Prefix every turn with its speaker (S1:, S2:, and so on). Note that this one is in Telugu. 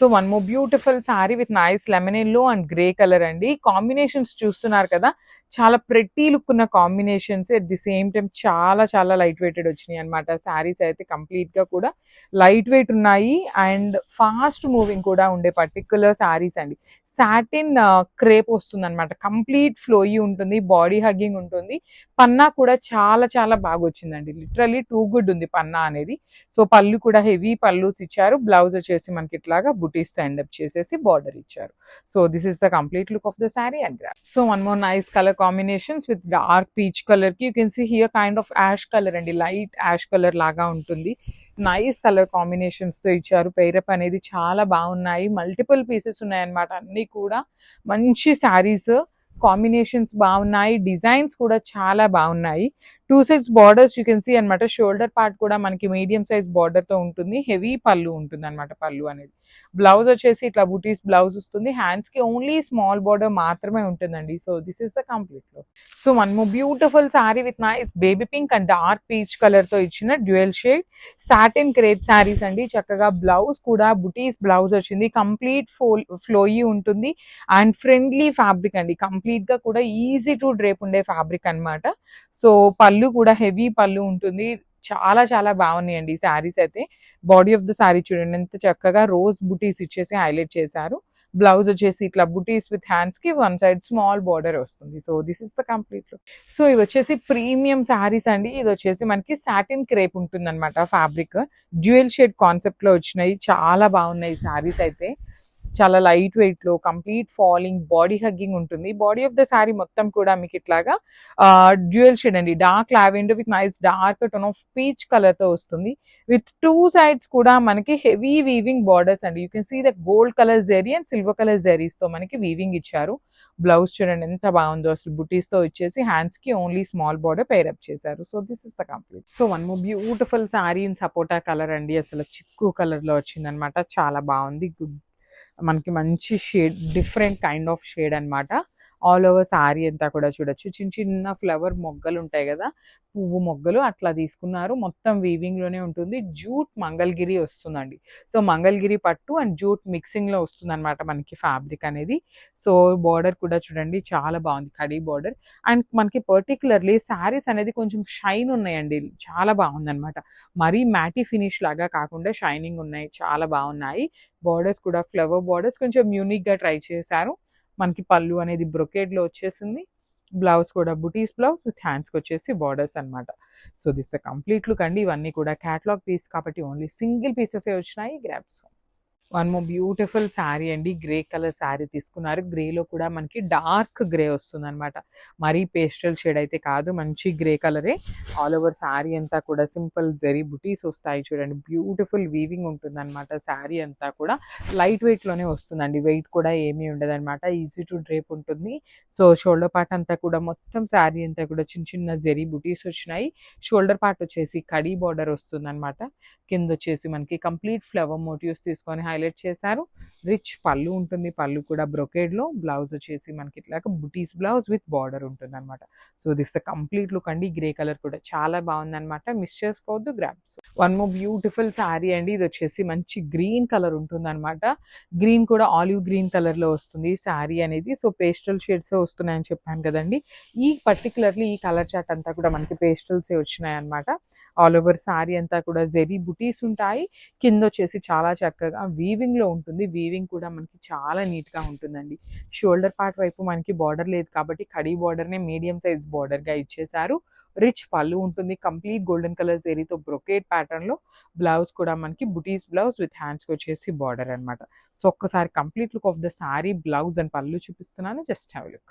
S1: So one more beautiful sorry with nice lemon yellow and grey colour అండి. కాంబినేషన్స్ చూస్తున్నారు కదా, చాలా ప్రెట్టి లుక్ ఉన్న combinations. At the same time చాలా చాలా లైట్ వెయిటెడ్ వచ్చినాయి అనమాట. శారీస్ అయితే కంప్లీట్ గా కూడా లైట్ వెయిట్ ఉన్నాయి అండ్ ఫాస్ట్ మూవింగ్ కూడా ఉండే పర్టికులర్ శారీస్ అండి. సాటిన్ క్రేప్ వస్తుంది అనమాట, కంప్లీట్ ఫ్లోయి ఉంటుంది, బాడీ హగ్గింగ్ ఉంటుంది. పన్నా కూడా చాలా చాలా బాగా వచ్చిందండి, లిటరలీ టూ గుడ్ ఉంది పన్నా అనేది. సో పళ్ళు కూడా హెవీ పళ్ళుస్ ఇచ్చారు. బ్లౌజ్ వచ్చేసి మనకి ఇట్లాగా బుటీస్ తో ఎండప్ చేసేసి బార్డర్ ఇచ్చారు. So this is the complete look of the sari and drape. So one more nice colour combinations with dark peach colour కి you can see here kind of ash colour అండి, లైట్ యాష్ కలర్ లాగా ఉంటుంది. నైస్ కలర్ కాంబినేషన్స్ తో ఇచ్చారు. పేరప్ అనేది చాలా బాగున్నాయి, మల్టిపుల్ పీసెస్ ఉన్నాయి అన్నమాట. అన్ని కూడా మంచి శారీస్, కాంబినేషన్స్ బాగున్నాయి, డిజైన్స్ కూడా చాలా బాగున్నాయి. Two sides borders you can see అనమాట. షోల్డర్ పార్ట్ కూడా మనకి మీడియం సైజ్ బార్డర్ తో ఉంటుంది, హెవీ పళ్ళు ఉంటుంది అనమాట. పళ్ళు అనేది బ్లౌజ్ వచ్చేసి ఇట్లా బుటీస్ బ్లౌజ్ వస్తుంది. హ్యాండ్స్ కి ఓన్లీ స్మాల్ బార్డర్ మాత్రమే ఉంటుందండి. So this is the complete look. So one more beautiful sorry with nice baby pink and dark peach colour తో ఇచ్చిన dual shade satin crepe saris అండి. చక్కగా బ్లౌజ్ కూడా బుటీస్ బ్లౌజ్ వచ్చింది, కంప్లీట్ ఫ్లోయి ఉంటుంది అండ్ ఫ్రెండ్లీ ఫ్యాబ్రిక్ అండి. కంప్లీట్ గా కూడా ఈజీ టు డ్రేప్ ఉండే ఫ్యాబ్రిక్ అనమాట. సో పళ్ళు కూడా హెవీ పళ్ళు ఉంటుంది. చాలా చాలా బాగున్నాయండి శారీస్ అయితే. బాడీ ఆఫ్ ద శారీ చూడండి ఎంత చక్కగా రోజ్ బుటీస్ ఇచ్చేసి హైలైట్ చేశారు. బ్లౌజ్ వచ్చేసి ఇట్లా బుటీస్ విత్ హ్యాండ్స్ కి వన్ సైడ్ స్మాల్ బార్డర్ వస్తుంది. So this is the complete look. So ఇవి వచ్చేసి ప్రీమియం శారీస్ అండి. ఇది వచ్చేసి మనకి సాటిన్ క్రేప్ ఉంటుంది అనమాట ఫ్యాబ్రిక్. డ్యూయల్ షేడ్ కాన్సెప్ట్ లో వచ్చినాయి, చాలా బాగున్నాయి శారీస్ అయితే. చాలా లైట్ వెయిట్ లో కంప్లీట్ ఫాలింగ్ బాడీ హగ్గింగ్ ఉంటుంది. బాడీ ఆఫ్ ద శారీ మొత్తం కూడా మీకు ఇట్లాగా డ్యూయల్ షేడ్ అండి, dark lavender with nice dark tone of peach colour తో వస్తుంది. విత్ టూ సైడ్స్ కూడా మనకి హెవీ వీవింగ్ బార్డర్స్ అండి. You can see the gold colour zari and silver colour zaris తో మనకి వీవింగ్ ఇచ్చారు. బ్లౌజ్ చూడండి ఎంత బాగుందో అసలు, బుటీస్ తో వచ్చేసి హ్యాండ్స్ కి ఓన్లీ స్మాల్ బార్డర్ పేరప్ చేశారు. So this is the complete. So one more beautiful sari in sapota colour అండి, అసలు చిక్కు కలర్ లో వచ్చింది అనమాట. చాలా బాగుంది, గుడ్ మనకి మంచి shade, different kind of shade అనమాట. ఆల్ ఓవర్ శారీ అంతా కూడా చూడొచ్చు, చిన్న చిన్న ఫ్లవర్ మొగ్గలు ఉంటాయి కదా, పువ్వు మొగ్గలు అట్లా తీసుకున్నారు. మొత్తం వీవింగ్ లోనే ఉంటుంది. జూట్ మంగళగిరి వస్తుందండి. సో మంగళగిరి పట్టు అండ్ జూట్ మిక్సింగ్ లో వస్తుంది అనమాట మనకి ఫ్యాబ్రిక్ అనేది. సో బార్డర్ కూడా చూడండి చాలా బాగుంది, కడీ బార్డర్. అండ్ మనకి పర్టికులర్లీ శారీస్ అనేది కొంచెం షైన్ ఉన్నాయండి, చాలా బాగుంది అనమాట. మరీ మ్యాటీ ఫినిష్ లాగా కాకుండా షైనింగ్ ఉన్నాయి, చాలా బాగున్నాయి. బార్డర్స్ కూడా ఫ్లవర్ బార్డర్స్ కొంచెం యూనిక్ గా ట్రై చేశారు. మనకి పళ్ళు అనేది బ్రొకేడ్ లో వచ్చేసింది. బ్లౌజ్ కూడా బుటీస్ బ్లౌజ్ విత్ హ్యాండ్స్కి వచ్చేసి బార్డర్స్ అనమాట. సో దిస్ కంప్లీట్ లుక్ అండి. ఇవన్నీ కూడా క్యాటలాగ్ పీస్ కాబట్టి ఓన్లీ సింగిల్ పీసెస్ వచ్చినాయి. Grasp. One more beautiful sari అండి, గ్రే కలర్ శారీ తీసుకున్నారు. గ్రేలో కూడా మనకి డార్క్ గ్రే వస్తుంది అనమాట, మరీ పేస్టల్ షేడ్ అయితే కాదు, మంచి గ్రే కలరే. ఆల్ ఓవర్ శారీ అంతా కూడా సింపుల్ జరీ బుటీస్ వస్తాయి చూడండి. బ్యూటిఫుల్ వీవింగ్ ఉంటుంది అనమాట. శారీ అంతా కూడా లైట్ వెయిట్ లోనే వస్తుందండి, వెయిట్ కూడా ఏమీ ఉండదు అనమాట. ఈజీ టు డ్రేప్ ఉంటుంది. సో షోల్డర్ పార్ట్ అంతా కూడా మొత్తం శారీ అంతా కూడా చిన్న చిన్న జరీ బుటీస్ వచ్చినాయి. షోల్డర్ పార్ట్ వచ్చేసి కడీ బార్డర్ వస్తుంది అనమాట. కింద వచ్చేసి మనకి కంప్లీట్ ఫ్లవర్ మోటివ్స్ తీసుకొని హైలైట్ చేశారు. రిచ్ పళ్ళు ఉంటుంది, పళ్ళు కూడా బ్రొకేడ్ లో. బ్లౌజ్ వచ్చేసి మనకి ఇట్లాగా బుటీస్ బ్లౌజ్ విత్ బార్డర్ ఉంటుంది అనమాట. So this the complete look అండి. గ్రే కలర్ కూడా చాలా బాగుంది అనమాట, మిస్ చేసుకోవద్దు. Grasp. One more beautiful sari అండి. ఇది వచ్చేసి మంచి గ్రీన్ కలర్ ఉంటుంది అనమాట. గ్రీన్ కూడా ఆలివ్ గ్రీన్ కలర్ లో వస్తుంది శారీ అనేది. సో పేస్టల్ షేడ్స్ వస్తున్నాయని చెప్పాను కదండి. పర్టికులర్లీ ఈ కలర్ చార్ట్ అంతా కూడా మనకి పేస్టల్స్ వచ్చినాయి అనమాట. ఆల్ ఓవర్ శారీ అంతా కూడా జెరీ బుటీస్ ఉంటాయి. కింద వచ్చేసి చాలా చక్కగా వీవింగ్ లో ఉంటుంది. వీవింగ్ కూడా మనకి చాలా నీట్ గా ఉంటుందండి. షోల్డర్ పార్ట్ వైపు మనకి బార్డర్ లేదు కాబట్టి కడీ బార్డర్ నే మీడియం సైజ్ బార్డర్ గా ఇచ్చేసారు. రిచ్ పళ్ళు ఉంటుంది, కంప్లీట్ గోల్డెన్ కలర్ జెరీతో బ్రొకేట్ ప్యాటర్న్ లో. బ్లౌజ్ కూడా మనకి బుటీస్ బ్లౌజ్ విత్ హ్యాండ్స్ కి వచ్చేసి బార్డర్ అనమాట. సో ఒక్కసారి complete look of the sari, blouse and పళ్ళు చూపిస్తున్నాను, జస్ట్ హ్యావ్ లుక్.